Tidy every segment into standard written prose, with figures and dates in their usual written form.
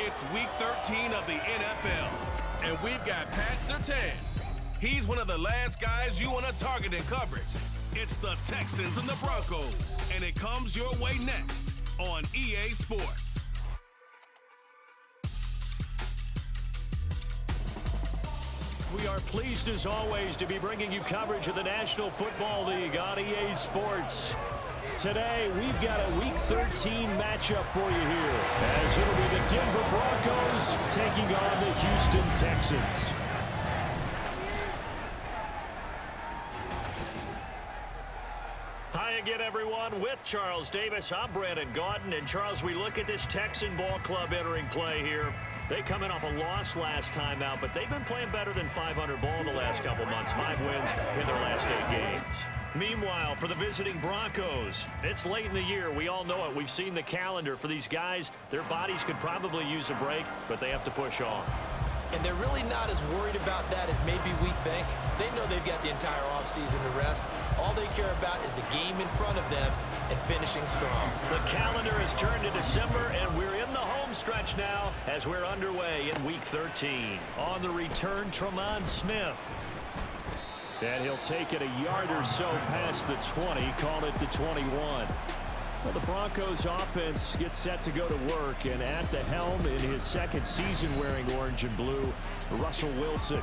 It's Week 13 of the NFL, and we've got Pat Surtain. He's one of the last guys you want to target in coverage. It's the Texans and the Broncos, and it comes your way next on EA Sports. We are pleased, as always, to be bringing you coverage of the National Football League on EA Sports. Today, we've got a Week 13 matchup for you here, as it'll be the Denver Broncos taking on the Houston Texans. Hi again, everyone. With Charles Davis, I'm Brandon Gaudin. And Charles, we look at this Texan ball club entering play here. They come in off a loss last time out, but they've been playing better than 500 ball the last couple months. 5 wins in their last 8 games. Meanwhile, for the visiting Broncos, it's late in the year. We all know it. We've seen the calendar for these guys. Their bodies could probably use a break, but they have to push on. And they're really not as worried about that as maybe we think. They know they've got the entire offseason to rest. All they care about is the game in front of them and finishing strong. The calendar has turned to December, and we're in the home stretch now as we're underway in Week 13. On the return, Tremont Smith. And he'll take it a yard or so past the 20, call it the 21. Well, the Broncos offense gets set to go to work, and at the helm in his second season wearing orange and blue, Russell Wilson.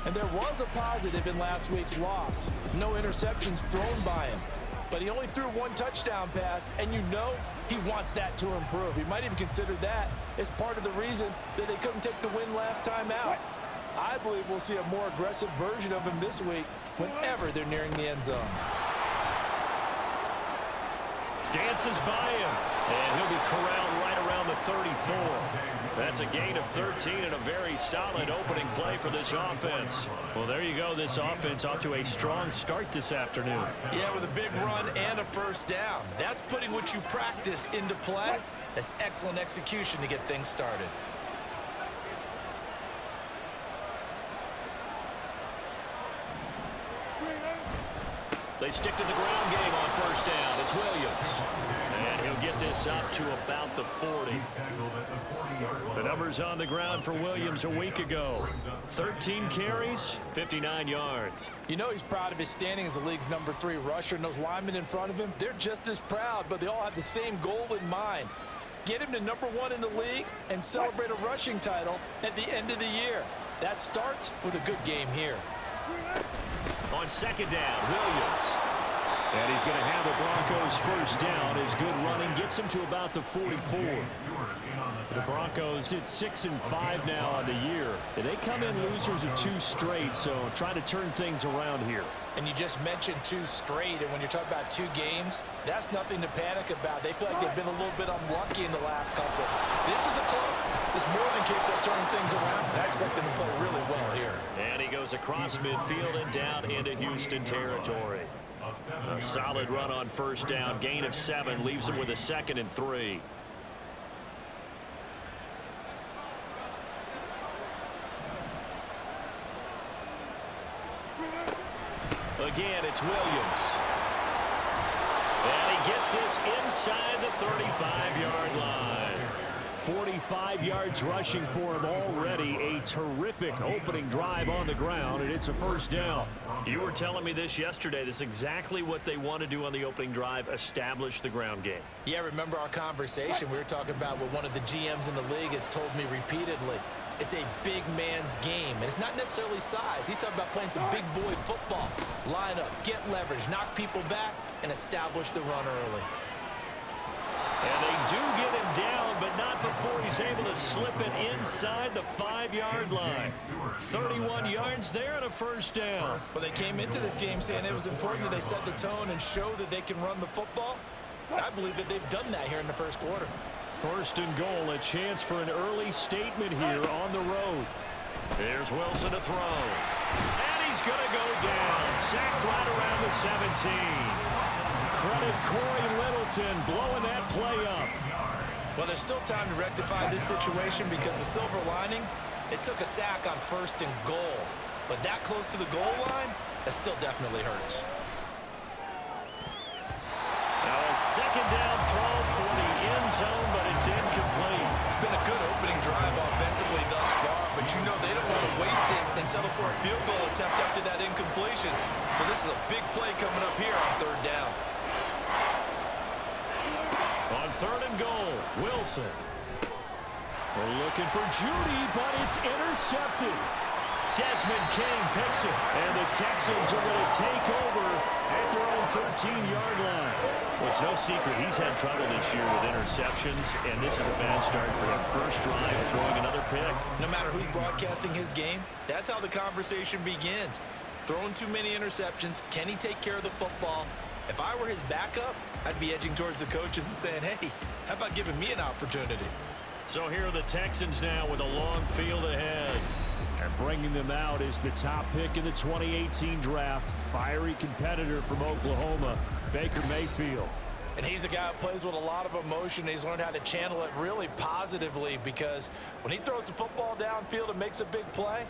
And there was a positive in last week's loss. No interceptions thrown by him. But he only threw 1 touchdown pass, and you know he wants that to improve. He might even consider that as part of the reason that they couldn't take the win last time out. I believe we'll see a more aggressive version of him this week whenever they're nearing the end zone. Dances by him, and he'll be corralled right around the 34. That's a gain of 13 and a very solid opening play for this offense. Well, there you go. This offense off to a strong start this afternoon. Yeah, with a big run and a first down. That's putting what you practice into play. That's excellent execution to get things started. They stick to the ground game on first down. It's Williams. And he'll get this up to about the 40. The numbers on the ground for Williams a week ago. 13 carries, 59 yards. You know he's proud of his standing as the league's number 3 rusher, and those linemen in front of him, they're just as proud, but they all have the same goal in mind. Get him to number 1 in the league and celebrate a rushing title at the end of the year. That starts with a good game here. On second down, Williams. And he's going to have the Broncos first down. His good running gets him to about the 44. The Broncos hit 6-5 now on the year. And they come in losers of 2 straight, so trying to turn things around here. And you just mentioned 2 straight, and when you're talking about 2 games, that's nothing to panic about. They feel like they've been a little bit unlucky in the last couple. This is a club that's more than capable of turning things around. I expect them to play really well here. And he goes across midfield and down into Houston territory. A solid run on first down. Gain of 7 leaves him with a 2nd and 3. Again, it's Williams. And he gets this inside the 35-yard line. 45 yards rushing for him already. A terrific opening drive on the ground, and it's a first down. You were telling me this yesterday. This is exactly what they want to do on the opening drive, establish the ground game. Yeah, remember our conversation? We were talking about what one of the GMs in the league has told me repeatedly. It's a big man's game, and it's not necessarily size. He's talking about playing some big boy football. Line up, get leverage, knock people back, and establish the run early. And they do get him down, but not before he's able to slip it inside the 5-yard line. 31 yards there and a first down. Well, they came into this game saying it was important that they set the tone and show that they can run the football. I believe that they've done that here in the first quarter. First and goal, a chance for an early statement here on the road. There's Wilson to throw. And he's going to go down. Sacked right around the 17. Credit Corey Littleton blowing that play up. Well, there's still time to rectify this situation because the silver lining, it took a sack on first and goal. But that close to the goal line, that still definitely hurts. Now a second down throw for the end end zone, but it's incomplete. It's been a good opening drive offensively thus far, but you know they don't want to waste it and settle for a field goal attempt after that incompletion. So this is a big play coming up here on third down. On third and goal, Wilson. They're looking for Judy, but it's intercepted. Desmond King picks it, and the Texans are going to take over at their own 13-yard line. Well, it's no secret he's had trouble this year with interceptions, and this is a bad start for him. First drive, throwing another pick. No matter who's broadcasting his game, that's how the conversation begins. Throwing too many interceptions, can he take care of the football? If I were his backup, I'd be edging towards the coaches and saying, hey, how about giving me an opportunity? So here are the Texans now with a long field ahead. And bringing them out is the top pick in the 2018 draft, fiery competitor from Oklahoma, Baker Mayfield. And he's a guy who plays with a lot of emotion. He's learned how to channel it really positively, because when he throws the football downfield and makes a big play,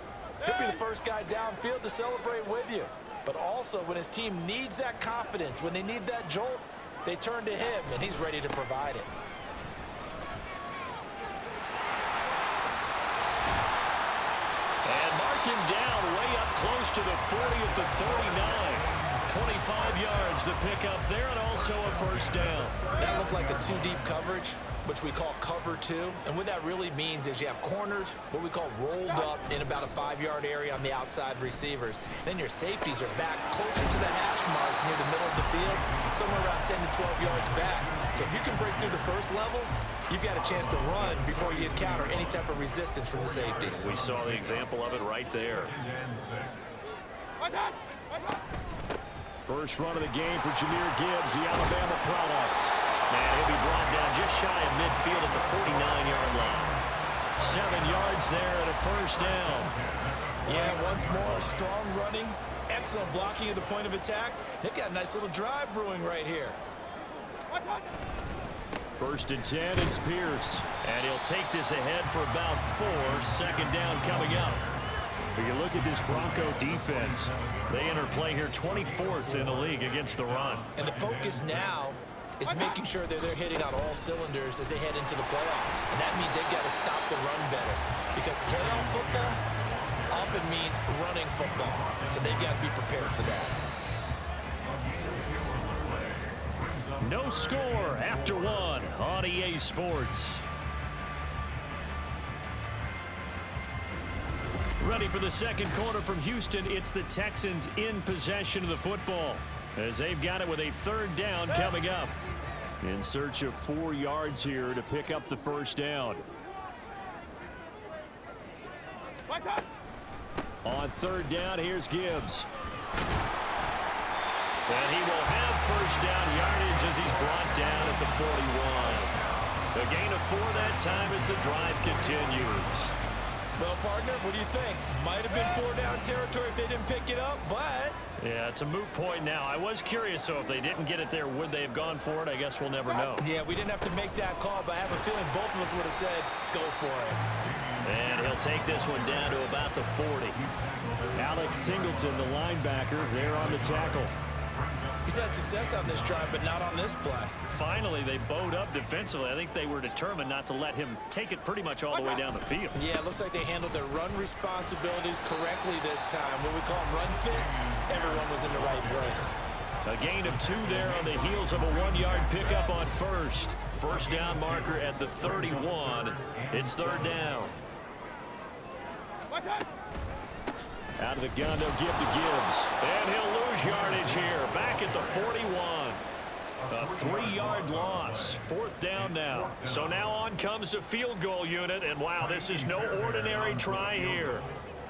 he'll be the first guy downfield to celebrate with you. But also, when his team needs that confidence, when they need that jolt, they turn to him, and he's ready to provide it. And mark him down way up close to the 40 at the 39. 25 yards to pick up there, and also a first down. That looked like a two-deep coverage, which we call cover two. And what that really means is you have corners, what we call rolled up in about a 5-yard area on the outside receivers. Then your safeties are back closer to the hash marks near the middle of the field, somewhere around 10 to 12 yards back. So if you can break through the first level, you've got a chance to run before you encounter any type of resistance from the safeties. We saw the example of it right there. First run of the game for Jahmyr Gibbs, the Alabama product. And he'll be brought down just shy of midfield at the 49-yard line. 7 yards there and a first down. Yeah, once more, strong running, excellent blocking at the point of attack. They've got a nice little drive brewing right here. First and 10, it's Pierce. And he'll take this ahead for about 4. Second down coming up. If you look at this Bronco defense, they enter play here 24th in the league against the run. And the focus now is making sure that they're hitting on all cylinders as they head into the playoffs. And that means they've got to stop the run better, because playoff football often means running football. So they've got to be prepared for that. No score after 1 on EA Sports. Ready for the second quarter from Houston. It's the Texans in possession of the football, as they've got it with a third down coming up. In search of 4 yards here to pick up the first down. On third down, here's Gibbs. And he will have first down yardage as he's brought down at the 41. A gain of 4 that time as the drive continues. Well, partner, what do you think? Might have been 4-down territory if they didn't pick it up, but... Yeah, it's a moot point now. I was curious, so if they didn't get it there, would they have gone for it? I guess we'll never know. Yeah, we didn't have to make that call, but I have a feeling both of us would have said, go for it. And he'll take this one down to about the 40. Alex Singleton, the linebacker, there on the tackle. He's had success on this drive, but not on this play. Finally, they bowed up defensively. I think they were determined not to let him take it pretty much all the way down the field. Yeah, it looks like they handled their run responsibilities correctly this time. What we call them run fits, everyone was in the right place. A gain of 2 there on the heels of a 1-yard pickup on first. First down marker at the 31. It's third down. Out of the gun, they'll give to Gibbs. And he'll lose yardage here. Back at the 41. A 3-yard loss. Fourth down now. So now on comes the field goal unit. And wow, this is no ordinary try here.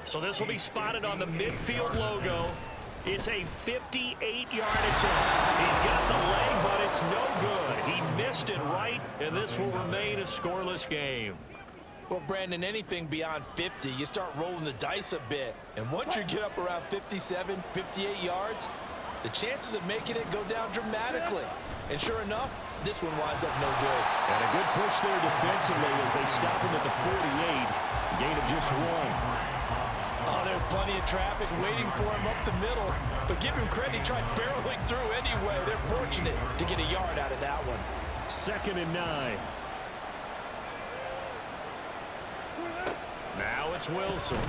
So this will be spotted on the midfield logo. It's a 58-yard attempt. He's got the leg, but it's no good. He missed it right, and this will remain a scoreless game. Well, Brandon, anything beyond 50, you start rolling the dice a bit. And once you get up around 57, 58 yards, the chances of making it go down dramatically. And sure enough, this one winds up no good. And a good push there defensively as they stop him at the 48. Gain of just 1. Oh, there's plenty of traffic waiting for him up the middle. But give him credit, he tried barreling through anyway. They're fortunate to get a yard out of that one. 2nd and 9. Now it's Wilson.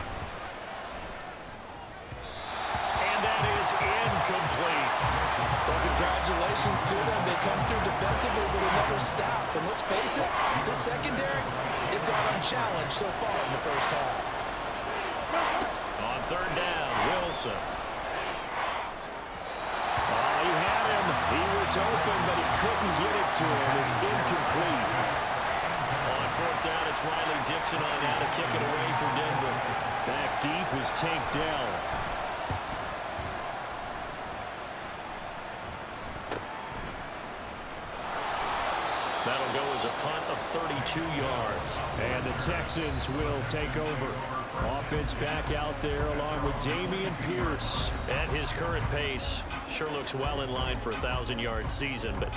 And that is incomplete. Well, congratulations to them. They come through defensively with another stop. And let's face it, the secondary, they've gone unchallenged so far in the first half. On 3rd down, Wilson. Oh, he had him. He was open, but he couldn't get it to him. It's incomplete. On 4th down, it's Riley Dixon on now to kick it away for Denver. Back deep is Tank Dell. That'll go as a punt of 32 yards. And the Texans will take over. Offense back out there along with Dameon Pierce. At his current pace, sure looks well in line for a 1,000-yard season. But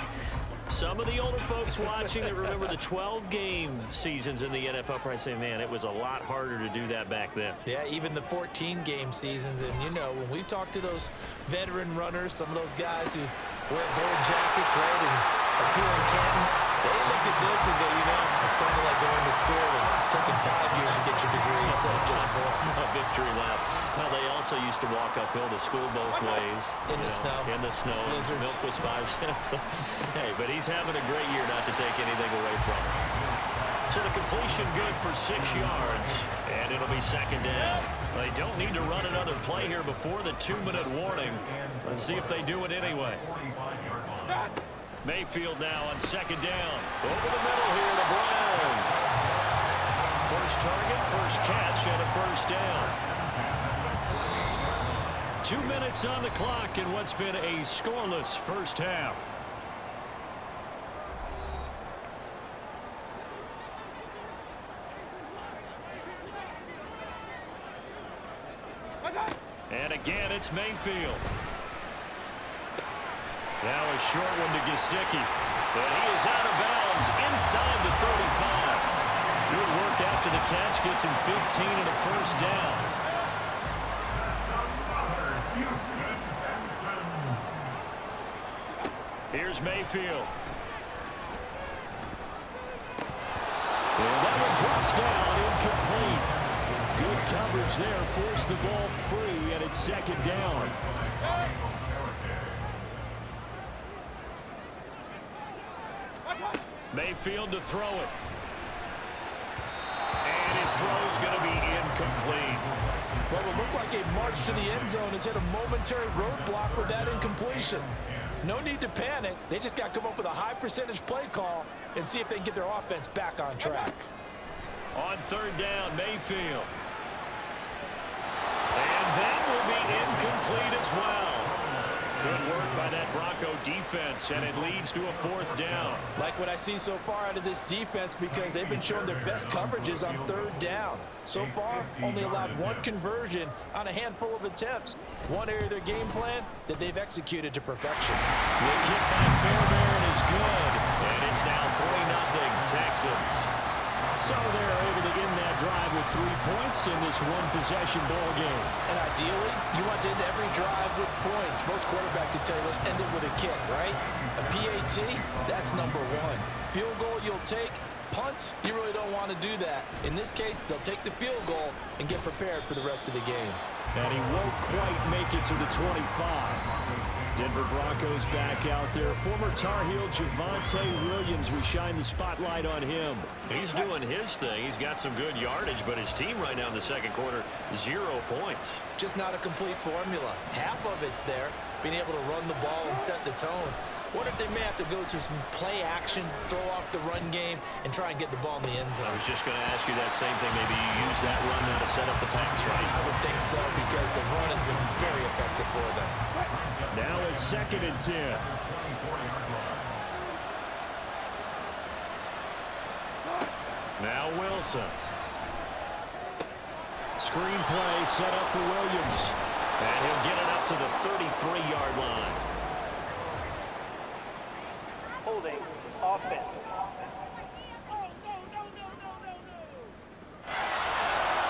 some of the older folks watching that remember the 12-game seasons in the NFL probably say, man, it was a lot harder to do that back then. Yeah, even the 14-game seasons. And, you know, when we talk to those veteran runners, some of those guys who wear gold jackets, right, and appear in Canton, they look at this and go, you know, it's kind of like going to school and taking 5 years to get your degree instead of just 4. A victory lap. Well, they also used to walk uphill to school both ways. In the snow. In the snow. Blizzards. Milk was 5 cents. Hey, but he's having a great year not to take anything away from him. So the completion good for 6 yards, and it'll be 2nd down. They don't need to run another play here before the 2-minute warning. Let's see if they do it anyway. Mayfield now on 2nd down. Over the middle here to Brown. First target, first catch, and a 1st down. 2 minutes on the clock in what's been a scoreless first half. And again, it's Mayfield. Now a short one to Gesicki. And he is out of bounds inside the 35. Good work after the catch. Gets him 15 and a 1st down. Here's Mayfield. And that one drops down, incomplete. Good coverage there, forced the ball free, and it's 2nd down. Mayfield to throw it. And his throw's going to be incomplete. Well, it looked like a march to the end zone has hit a momentary roadblock with that incompletion. No need to panic. They just got to come up with a high percentage play call and see if they can get their offense back on track. On 3rd down, Mayfield. And that will be incomplete as well. Good work by that Bronco defense, and it leads to a 4th down. Like what I see so far out of this defense because they've been showing their best coverages on 3rd down. So far, only allowed 1 conversion on a handful of attempts. One area of their game plan that they've executed to perfection. The kick by Fairbairn is good, and it's now 3-0 Texans. So they're able to end that drive with 3 points in this one-possession ball game. And ideally, you want to end every drive with points. Most quarterbacks would tell you, let's end it with a kick, right? A PAT, that's number 1. Field goal you'll take. Punts, you really don't want to do that. In this case, they'll take the field goal and get prepared for the rest of the game. And he won't quite make it to the 25. Denver Broncos back out there. Former Tar Heel Javonte Williams, we shine the spotlight on him. He's doing his thing. He's got some good yardage, but his team right now in the 2nd quarter, 0 points. Just not a complete formula. Half of it's there, being able to run the ball and set the tone. What if they may have to go to some play action, throw off the run game, and try and get the ball in the end zone? I was just going to ask you that same thing. Maybe you use that run now to set up the pass, right? I would think so, because the run has been very effective for them. Now it's 2nd and 10. Now Wilson. Screen play set up for Williams. And he'll get it up to the 33-yard line. Holding offense.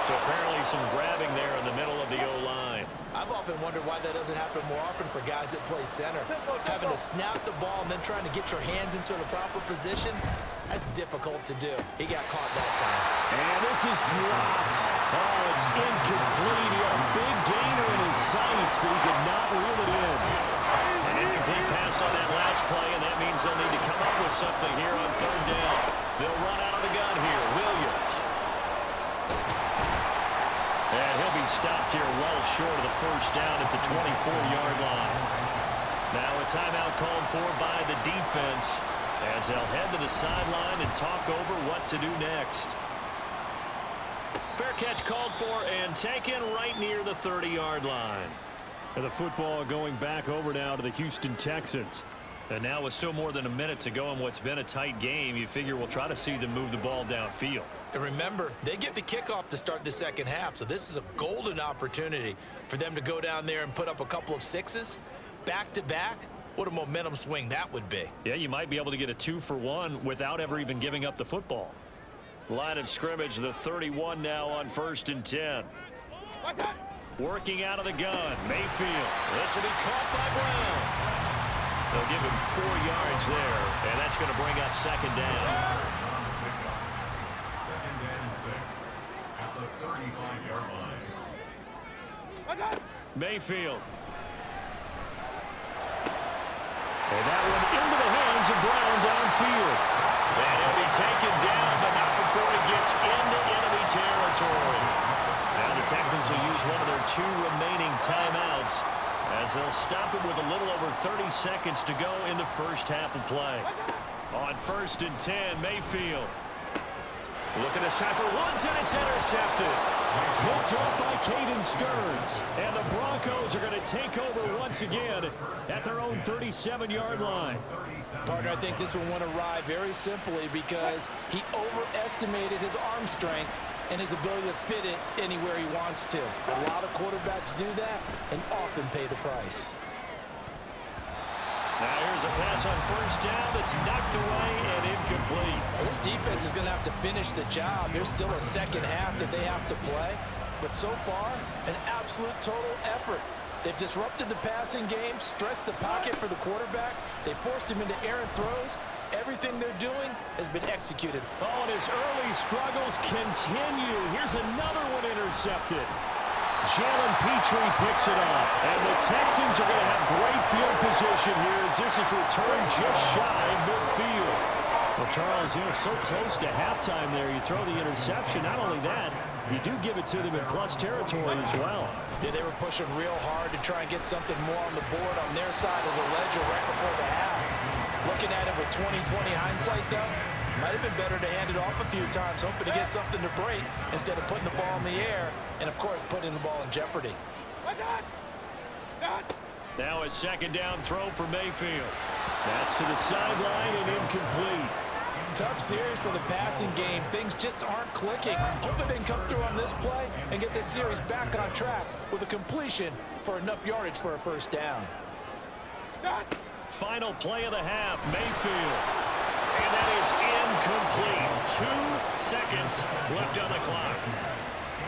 So apparently some grabbing there in the middle of the O-line. I I've often wondered why that doesn't happen more often for guys that play center. Having to snap the ball and then trying to get your hands into the proper position, that's difficult to do. He got caught that time. And this is dropped. Oh, it's incomplete. He had a big gainer in his sights, but he could not reel it in. An incomplete pass on that last play, and that means they'll need to come up with something here on third down. They'll run out of the gun here. Williams. And he'll be stopped here well short of the first down at the 24-yard line. Now a timeout called for by the defense as they'll head to the sideline and talk over what to do next. Fair catch called for and taken right near the 30-yard line. And the football going back over now to the Houston Texans. And now with still more than a minute to go in what's been a tight game, you figure we'll try to see them move the ball downfield. And remember, they get the kickoff to start the second half, so this is a golden opportunity for them to go down there and put up a couple of sixes back-to-back. What a momentum swing that would be. Yeah, you might be able to get a 2-for-1 without ever even giving up the football. Line of scrimmage, the 31 now on 1st and 10. Working out of the gun, Mayfield. This will be caught by Brown. They'll give him 4 yards there, and that's going to bring up second down. Second and 6 at the 35-yard line. Mayfield. And that one into the hands of Brown downfield. And he'll be taken down, but not before he gets into enemy territory. Now the Texans will use one of their 2 remaining timeouts as they'll stop it with a little over 30 seconds to go in the first half of play. On 1st and 10, Mayfield. Looking this time for Woods, and it's intercepted. Picked up by Caden Stearns. And the Broncos are going to take over once again at their own 37-yard line. Partner, I think this one went awry very simply because he overestimated his arm strength and his ability to fit it anywhere he wants to. A lot of quarterbacks do that and often pay the price. Now here's a pass on 1st down that's knocked away and incomplete. Well, this defense is going to have to finish the job. There's still a second half that they have to play. But so far, an absolute total effort. They've disrupted the passing game, stressed the pocket for the quarterback. They forced him into errant throws. Everything they're doing has been executed. Oh, and his early struggles continue. Here's another one intercepted. Jalen Petrie picks it up. And the Texans are going to have great field position here as this is returned just shy midfield. Well, Charles, so close to halftime there. You throw the interception. Not only that, you do give it to them in plus territory as well. Yeah, they were pushing real hard to try and get something more on the board on their side of the ledger right before the half. Looking at it with 20/20 hindsight, though, might have been better to hand it off a few times, hoping to get something to break instead of putting the ball in the air and, of course, putting the ball in jeopardy. Now a second down throw for Mayfield. That's to the sideline and incomplete. Tough series for the passing game. Things just aren't clicking. Hoping they can come through on this play and get this series back on track with a completion for enough yardage for a first down. Final play of the half, Mayfield. And that is incomplete. 2 seconds left on the clock.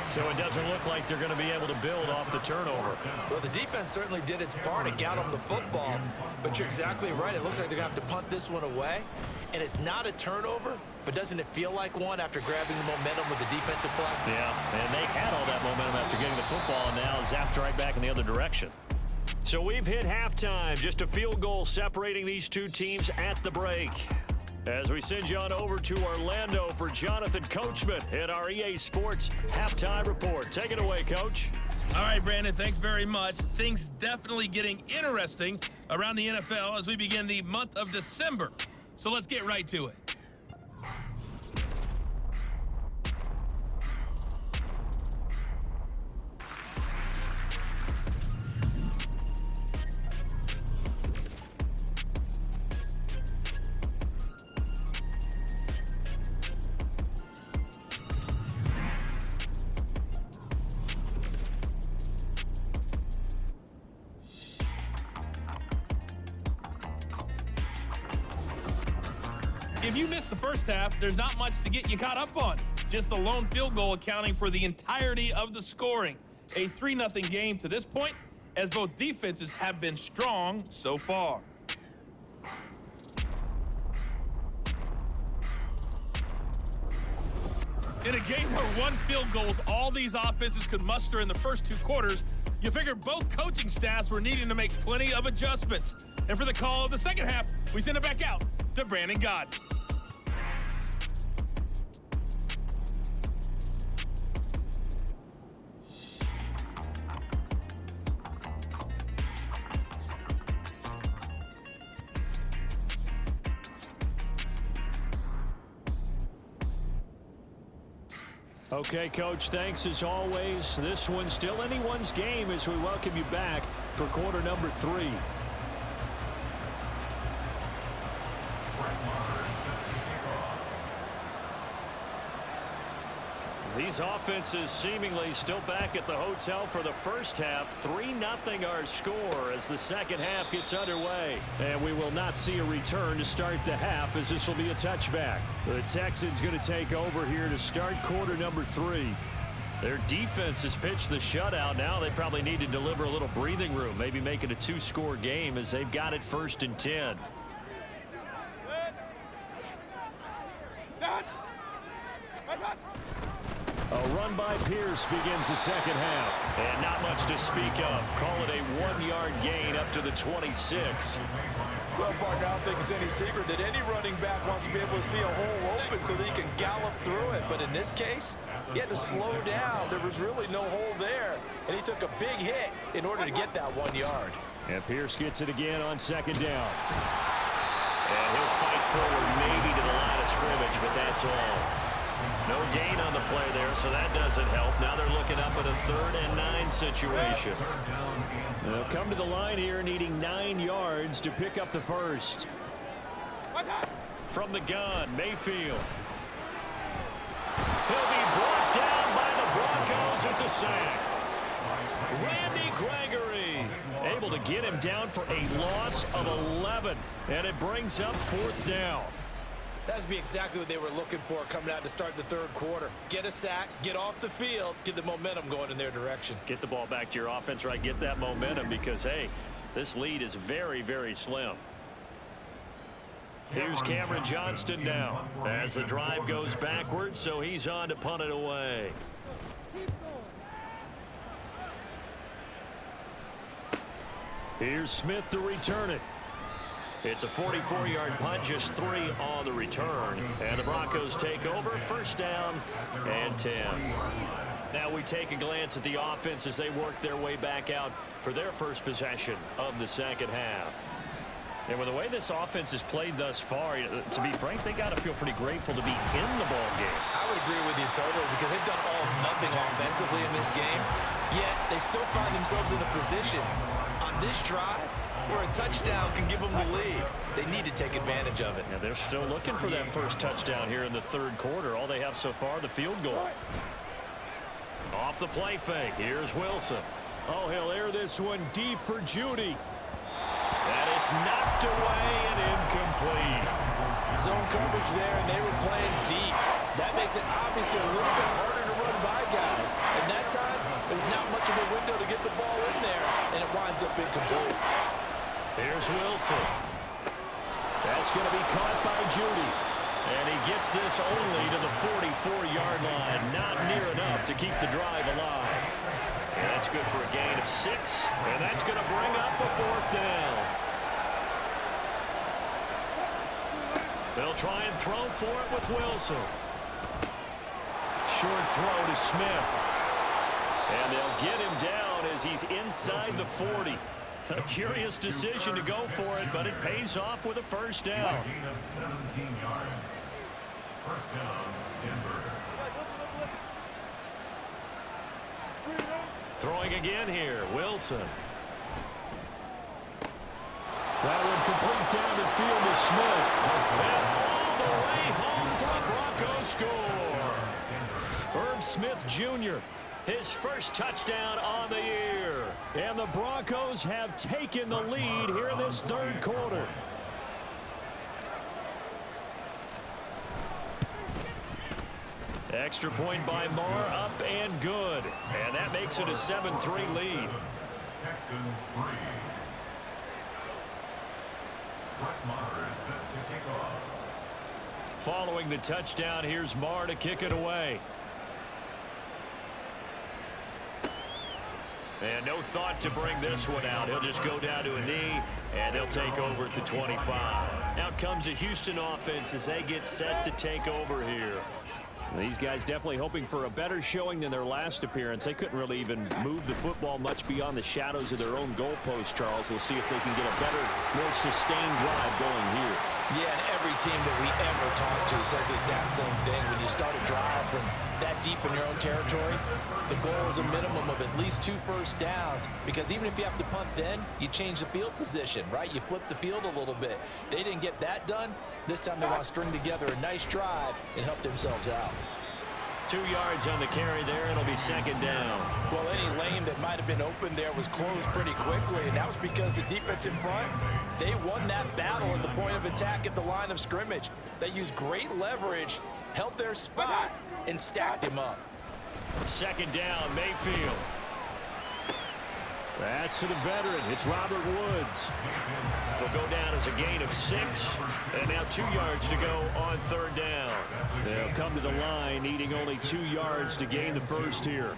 So it doesn't look like they're going to be able to build off the turnover. Well, the defense certainly did its part and got them the football. But you're exactly right. It looks like they're going to have to punt this one away. And it's not a turnover, but doesn't it feel like one after grabbing the momentum with the defensive play? Yeah, and they had all that momentum after getting the football, and now zapped right back in the other direction. So we've hit halftime. Just a field goal separating these 2 teams at the break. As we send you on over to Orlando for Jonathan Coachman in our EA Sports Halftime Report. Take it away, Coach. All right, Brandon, thanks very much. Things definitely getting interesting around the NFL as we begin the month of December. So let's get right to it. If you missed the first half, there's not much to get you caught up on. Just the lone field goal accounting for the entirety of the scoring. A 3-0 game to this point, as both defenses have been strong so far. In a game where one field goal is all these offenses could muster in the first 2 quarters, you figure both coaching staffs were needing to make plenty of adjustments. And for the call of the second half, we send it back out to Brandon Godden. Okay, Coach, thanks as always. This one's still anyone's game as we welcome you back for quarter number 3. These offenses seemingly still back at the hotel for the first half. 3-0 our score as the second half gets underway. And we will not see a return to start the half as this will be a touchback. The Texans going to take over here to start quarter number 3. Their defense has pitched the shutout. Now they probably need to deliver a little breathing room, maybe make it a 2-score game as they've got it 1st and 10. A run by Pierce begins the second half. And not much to speak of. Call it a 1-yard gain up to the 26. Well, partner, I don't think it's any secret that any running back wants to be able to see a hole open so that he can gallop through it. But in this case, he had to slow down. There was really no hole there. And he took a big hit in order to get that 1 yard. And Pierce gets it again on second down. And he'll fight forward maybe to the line of scrimmage, but that's all. No gain on the play there, so that doesn't help. Now they're looking up at a 3rd and 9 situation. They'll come to the line here needing 9 yards to pick up the first. From the gun, Mayfield. He'll be brought down by the Broncos. It's a sack. Randy Gregory able to get him down for a loss of 11, and it brings up 4th down. That's be exactly what they were looking for coming out to start the 3rd quarter. Get a sack, get off the field, get the momentum going in their direction. Get the ball back to your offense, right? Get that momentum because, hey, this lead is very, very slim. Here's Cameron Johnston now as the drive goes backwards, so he's on to punt it away. Here's Smith to return it. It's a 44-yard punt, just 3 on the return. And the Broncos take over, 1st down and 10. Now we take a glance at the offense as they work their way back out for their first possession of the second half. And with the way this offense has played thus far, to be frank, they got to feel pretty grateful to be in the ball game. I would agree with you totally because they've done all or nothing offensively in this game, yet they still find themselves in a position on this drive where a touchdown can give them the lead. They need to take advantage of it. Yeah, they're still looking for that first touchdown here in the 3rd quarter. All they have so far, the field goal. Off the play fake. Here's Wilson. Oh, he'll air this one deep for Judy. And it's knocked away and incomplete. Zone coverage there, and they were playing deep. That makes it obviously a little bit harder to run by guys. And that time, there's not much of a window to get the ball in there, and it winds up incomplete. Here's Wilson. That's going to be caught by Judy. And he gets this only to the 44-yard line. Not near enough to keep the drive alive. And that's good for a gain of 6. And that's going to bring up a 4th down. They'll try and throw for it with Wilson. Short throw to Smith. And they'll get him down as he's inside the 40. A curious decision to go for it, but it pays off with a 1st down. Gain of 17 yards. 1st down, Denver. Throwing again here, Wilson. That one complete down the field to Smith. And all the way home for the Broncos score. Irv Smith Jr., his first touchdown on the year. And the Broncos have taken the lead here in this 3rd quarter. Extra point by Marr, up and good. And that makes it a 7-3 lead. Texans 3. Brett Maher is set to kick off. Following the touchdown, here's Marr to kick it away. And no thought to bring this one out. He'll just go down to a knee, and they'll take over at the 25. Out comes a Houston offense as they get set to take over here. These guys definitely hoping for a better showing than their last appearance. They couldn't really even move the football much beyond the shadows of their own goalpost, Charles. We'll see if they can get a better, more sustained drive going here. Yeah, and every team that we ever talk to says the exact same thing. When you start a drive from that deep in your own territory, the goal is a minimum of at least 2 first downs, because even if you have to punt then, you change the field position, right? You flip the field a little bit. They didn't get that done. This time they want to string together a nice drive and help themselves out. 2 yards on the carry there. It'll be second down. Well, any lane that might have been open there was closed pretty quickly, and that was because the defense in front, they won that battle at the point of attack at the line of scrimmage. They used great leverage, held their spot, and stacked him up. Second down, Mayfield. That's to the veteran. It's Robert Woods. Will go down as a gain of 6. And now 2 yards to go on third down. They'll come to the line, needing only 2 yards to gain the first here.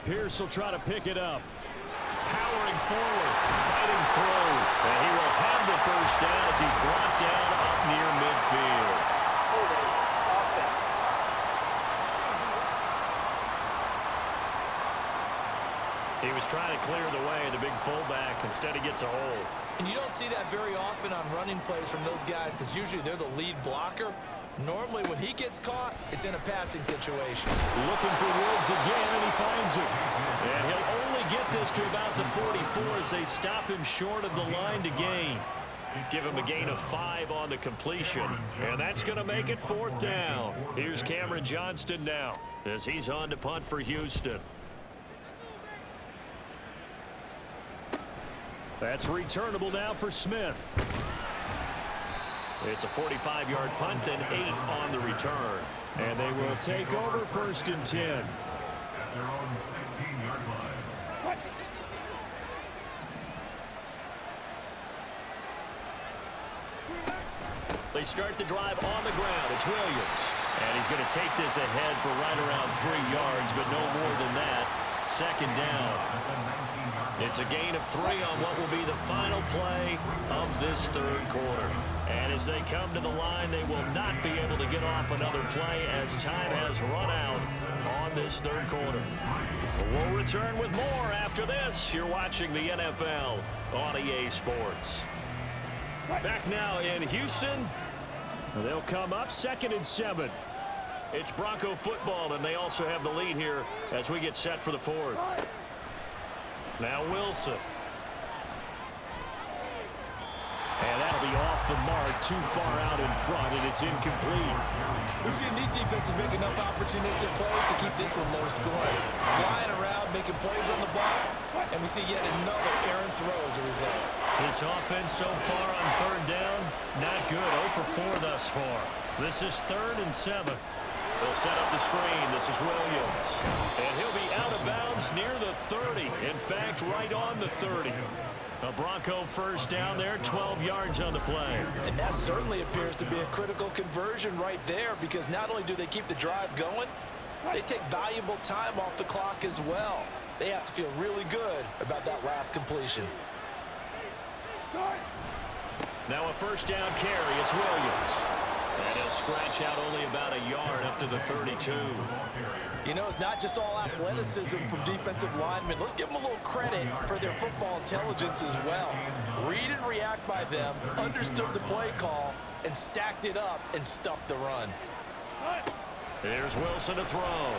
Pierce will try to pick it up. Powering forward, fighting through. And he will have the first down as he's brought down up near midfield. Holding offense. He was trying to clear the way, the big fullback. Instead, he gets a hold. And you don't see that very often on running plays from those guys, because usually they're the lead blocker. Normally, when he gets caught, it's in a passing situation. Looking for Woods again, and he finds him. And he'll only get this to about the 44 as they stop him short of the line to gain. Give him a gain of 5 on the completion. And that's going to make it fourth down. Here's Cameron Johnston now as he's on to punt for Houston. That's returnable now for Smith. It's a 45-yard punt, then 8 on the return. And they will take over first and 10. At their own 16-yard line. They start the drive on the ground. It's Williams. And he's going to take this ahead for right around 3 yards, but no more than that. Second down. It's a gain of 3 on what will be the final play of this third quarter. And as they come to the line, they will not be able to get off another play as time has run out on this third quarter. We'll return with more after this. You're watching the NFL on EA Sports. Back now in Houston. They'll come up second and 7. It's Bronco football, and they also have the lead here as we get set for the fourth. Now Wilson. And that'll be off the mark, too far out in front, and it's incomplete. We've seen these defenses make enough opportunistic plays to keep this one low scoring. Flying around, making plays on the ball, and we see yet another errant throw as a result. This offense so far on third down, not good. 0 for 4 thus far. This is 3rd and 7. They'll set up the screen. This is Williams. And he'll be out of bounds near the 30. In fact, right on the 30. A Bronco first down there, 12 yards on the play. And that certainly appears to be a critical conversion right there, because not only do they keep the drive going, they take valuable time off the clock as well. They have to feel really good about that last completion. Now a first down carry. It's Williams. And he'll scratch out only about a yard up to the 32. You know, it's not just all athleticism from defensive linemen. Let's give them a little credit for their football intelligence as well. Read and react by them, understood the play call, and stacked it up and stuffed the run. Here's Wilson to throw.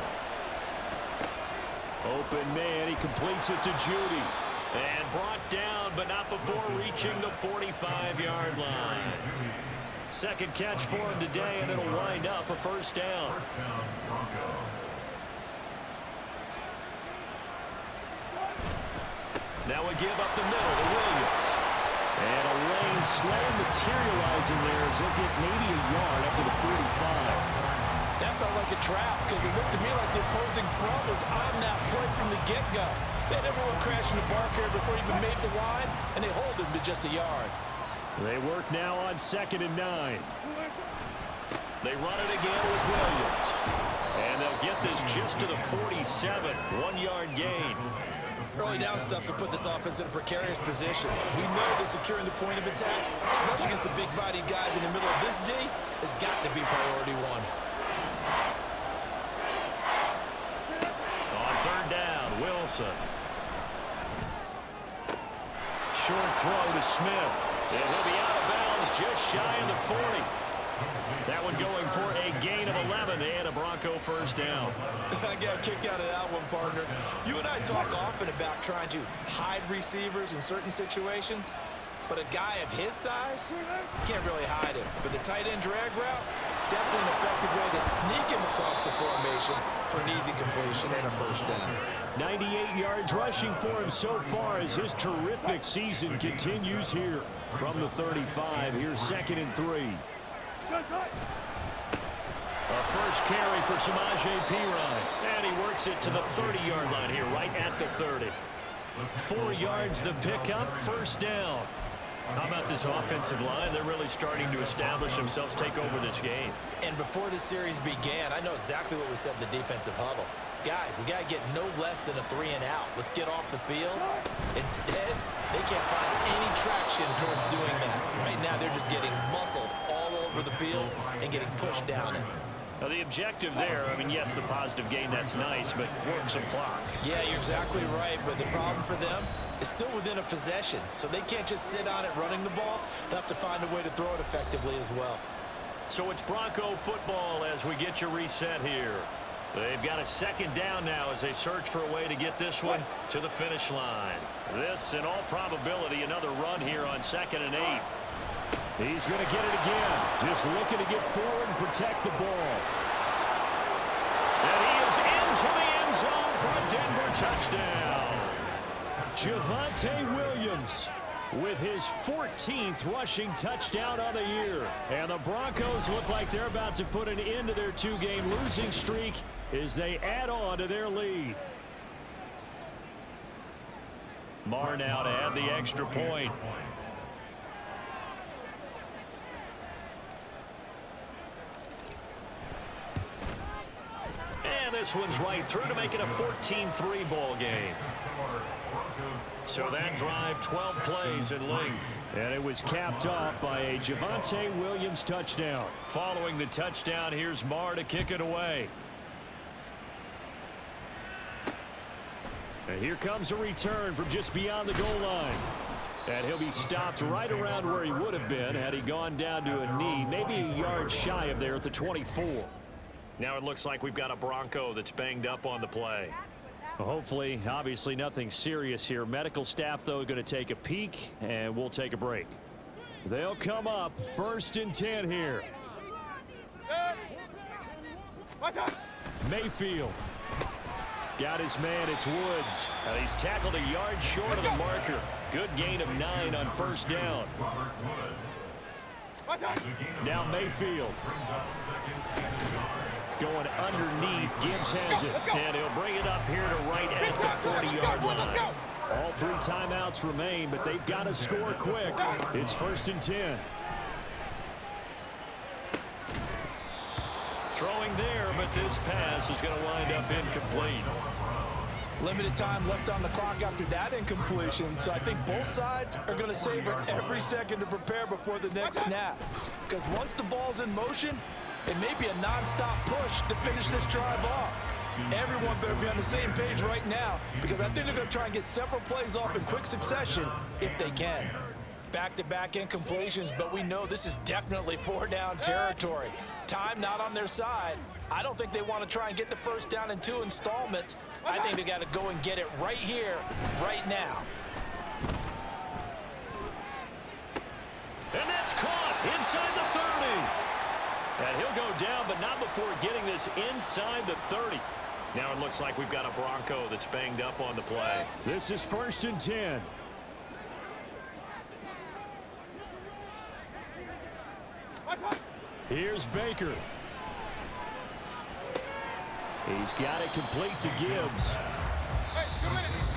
Open man, he completes it to Judy. And brought down, but not before reaching the 45-yard line. Second catch for him today, and it'll wind up a first down. Now we give up the middle to Williams. And a lane slammed materializing there as they'll get maybe a yard up to the 45. That felt like a trap because it looked to me like the opposing front was on that play from the get-go. They had everyone crashing the bar carrier before he even made the line, and they hold him to just a yard. They work now on 2nd and 9. They run it again with Williams. And they'll get this just to the 47. 1-yard gain. Early down stuff will put this offense in a precarious position. We know that securing the point of attack, especially against the big-bodied guys in the middle of this D, has got to be priority one. On 3rd down, Wilson. Short throw to Smith. And he'll be out of bounds just shy of the 40. That one going for a gain of 11 and a Bronco first down. I got a kick out of that one, partner. You and I talk often about trying to hide receivers in certain situations, but a guy of his size, can't really hide him. But the tight end drag route, definitely an effective way to sneak him across the formation for an easy completion and a first down. 98 yards rushing for him so far as his terrific season continues here. From the 35, here's 2nd and 3. A first carry for Samaje Perine. And he works it to the 30-yard line here, right at the 30. 4 yards the pickup, first down. How about this offensive line? They're really starting to establish themselves, take over this game. And before the series began, I know exactly what we said in the defensive huddle. Guys, we got to get no less than a 3-and-out. Let's get off the field. Instead, they can't find any traction towards doing that. Right now, they're just getting muscled all over the field and getting pushed down it. Now, the objective there, I mean, yes, the positive gain, that's nice, but work some clock. Yeah, you're exactly right, but the problem for them is still within a possession, so they can't just sit on it running the ball. They'll have to find a way to throw it effectively as well. So it's Bronco football as we get you reset here. They've got a 2nd down now as they search for a way to get this one to the finish line. This, in all probability, another run here on 2nd and 8. He's going to get it again. Just looking to get forward and protect the ball. And he is into the end zone for a Denver touchdown. Javonte Williams with his 14th rushing touchdown on the year. And the Broncos look like they're about to put an end to their 2-game losing streak as they add on to their lead. Marr now to add the extra point. And this one's right through to make it a 14-3 ball game. So that drive, 12 plays in length. And it was capped off by a Javonte Williams touchdown. Following the touchdown, here's Marr to kick it away. And here comes a return from just beyond the goal line. And he'll be stopped right around where he would have been had he gone down to a knee, maybe a yard shy of there at the 24. Now it looks like we've got a Bronco that's banged up on the play. Hopefully, obviously nothing serious here. Medical staff, though, going to take a peek, and we'll take a break. They'll come up 1st and 10 here. Mayfield. Got his man, it's Woods. And he's tackled a yard short of the marker. Good gain of 9 on 1st down. Now Mayfield. Going underneath, Gibbs has it. And he'll bring it up here to right at the 40-yard line. All 3 timeouts remain, but they've got to score quick. It's 1st and 10. Throwing there, but this pass is going to wind up incomplete. Limited time left on the clock after that incompletion, so I think both sides are going to savor every second to prepare before the next snap. Because once the ball's in motion, it may be a non-stop push to finish this drive off. Everyone better be on the same page right now, because I think they're going to try and get several plays off in quick succession if they can. Back-to-back incompletions, but we know this is definitely 4-down territory. Time not on their side. I don't think they want to try and get the first down in 2 installments. I think they got to go and get it right here, right now. And that's caught inside the 30. And he'll go down, but not before getting this inside the 30. Now it looks like we've got a Bronco that's banged up on the play. This is 1st and 10. Here's Baker. He's got it complete to Gibbs.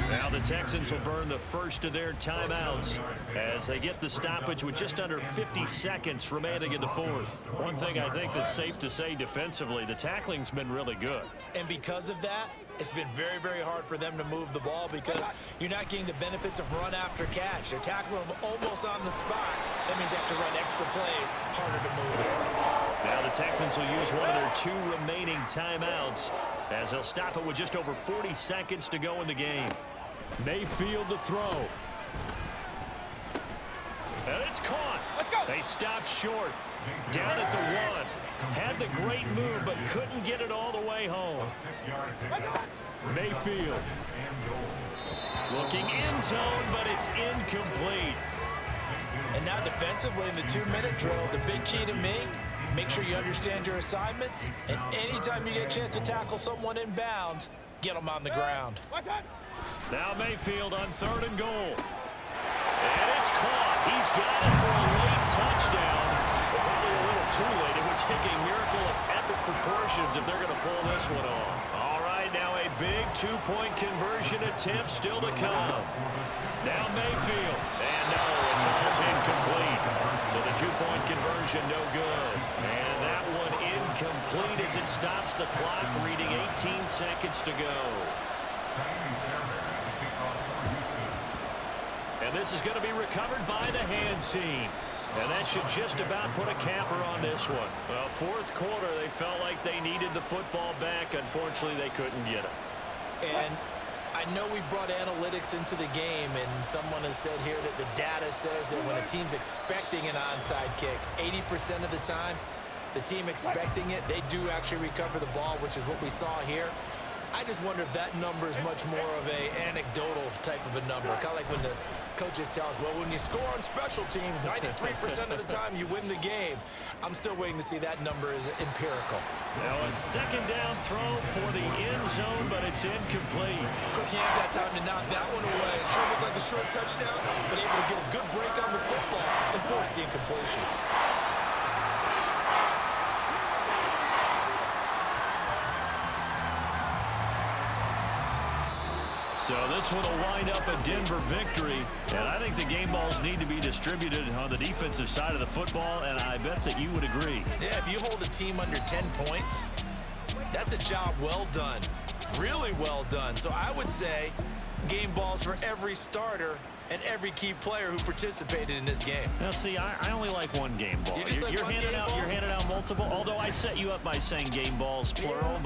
Now the Texans will burn the first of their timeouts as they get the stoppage with just under 50 seconds remaining in the fourth. One thing I think that's safe to say defensively, the tackling's been really good. And because of that, it's been very, very hard for them to move the ball because you're not getting the benefits of run after catch. They're tackling them almost on the spot. That means they have to run extra plays, harder to move it. Now the Texans will use one of their 2 remaining timeouts as they'll stop it with just over 40 seconds to go in the game. Mayfield to throw. And it's caught. They stopped short. Down at the 1. Had the great move, but couldn't get it all the way home. Mayfield. Looking end zone, but it's incomplete. And now defensively in the 2-minute drill, the big key to me, make sure you understand your assignments, and anytime you get a chance to tackle someone in bounds, get them on the ground. Now Mayfield on 3rd and goal. And it's caught. He's got it for a late touchdown. Probably a little too late. It would take a miracle of epic proportions if they're going to pull this one off. All right, now a big 2-point conversion attempt still to come. Now Mayfield. And no, it falls incomplete. So the 2-point conversion no good. And that one incomplete as it stops the clock, reading 18 seconds to go. And this is going to be recovered by the hands team. And that should just about put a capper on this one. Well, 4th quarter, they felt like they needed the football back. Unfortunately, they couldn't get it. And I know we brought analytics into the game, and someone has said here that the data says that when a team's expecting an onside kick, 80% of the time, the team expecting it, they do actually recover the ball, which is what we saw here. I just wonder if that number is much more of a anecdotal type of a number. Kind of like when the coaches tell us, well, when you score on special teams, 93% of the time you win the game. I'm still waiting to see that number is empirical. Now a 2nd down throw for the end zone, but it's incomplete. Quick hands that time to knock that one away. It sure looked like a short touchdown, but able to get a good break on the football and force the incompletion. So this one will wind up a Denver victory, and I think the game balls need to be distributed on the defensive side of the football, and I bet that you would agree. Yeah, if you hold a team under 10 points, that's a job well done, really well done. So I would say game balls for every starter and every key player who participated in this game. Now, see, I only like one game ball. You're handing out multiple, although I set you up by saying game balls, plural, but